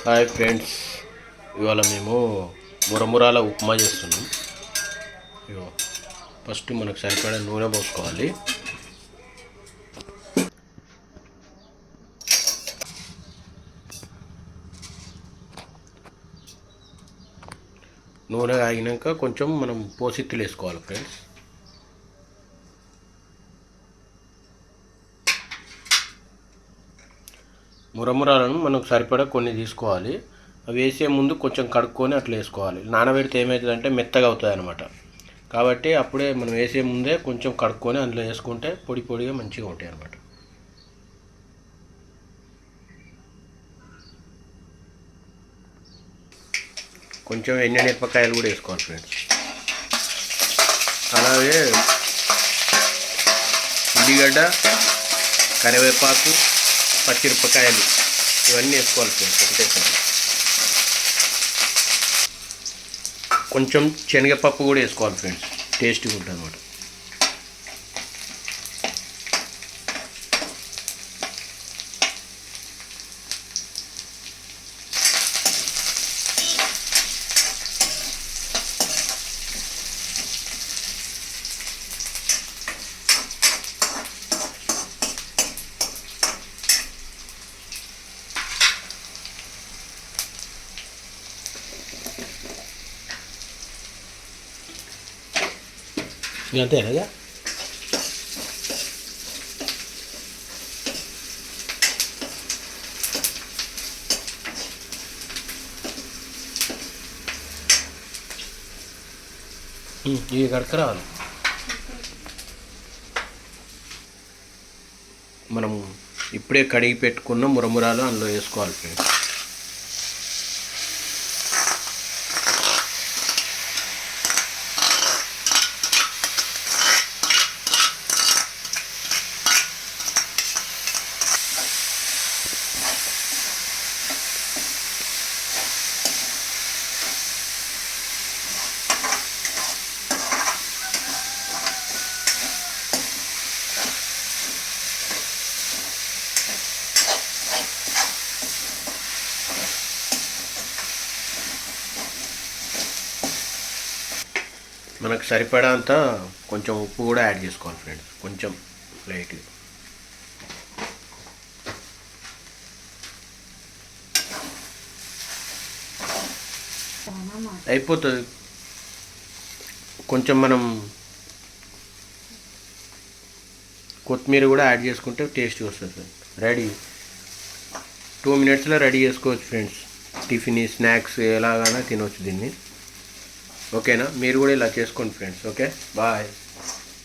Hi friends, ఇవాళ మేము మురమురాల ఉప్మా చేస్తున్నాం. ఇగో ఫస్ట్ మనకు సరిపడా నూనె పోసుకోవాలి. నూనె ఆగినాక కొంచెం మనం పోసిత్తులు వేసుకోవాలి ఫ్రెండ్స్. మురమురాలను మనకు సరిపడా కొన్ని తీసుకోవాలి. అవి వేసే ముందు కొంచెం కడుక్కొని అట్లా వేసుకోవాలి. నానబెడితే ఏమవుతుందంటే మెత్తగా అవుతుంది అనమాట. కాబట్టి అప్పుడే మనం వేసే ముందే కొంచెం కడుక్కొని అందులో వేసుకుంటే పొడి పొడిగా మంచిగా ఉంటాయి అన్నమాట. కొంచెం ఎండుమిరపకాయలు కూడా వేసుకోవాలి ఫ్రెండ్స్. అలాగే ఉల్లిగడ్డ, కరివేపాకు, పచ్చిమిరపకాయలు ఇవన్నీ వేసుకోవాలి ఫ్రెండ్స్ ఒకటేసారి. కొంచెం శనగపప్పు కూడా వేసుకోవాలి ఫ్రెండ్స్, టేస్టీగా ఉంటుంది అన్నమాట. అంతే కదా. ఇవి కడక రావాలి. మనం ఇప్పుడే కడిగి పెట్టుకున్న మురమురాలు అందులో వేసుకోవాలి ఫ్రెండ్స్. మనకు సరిపడా అంతా కొంచెం ఉప్పు కూడా యాడ్ చేసుకోవాలి ఫ్రెండ్స్, కొంచెం లైట్గా. అయిపోతుంది. కొంచెం మనం కొత్తిమీర కూడా యాడ్ చేసుకుంటే టేస్ట్ వస్తుంది. రెడీ, 2 minutesలో రెడీ చేసుకోవచ్చు ఫ్రెండ్స్. టిఫిన్, స్నాక్స్ ఎలాగైనా తినవచ్చు దీన్ని. ఓకేనా? మీరు కూడా ఇలా చేసుకోండి ఫ్రెండ్స్. Okay, bye.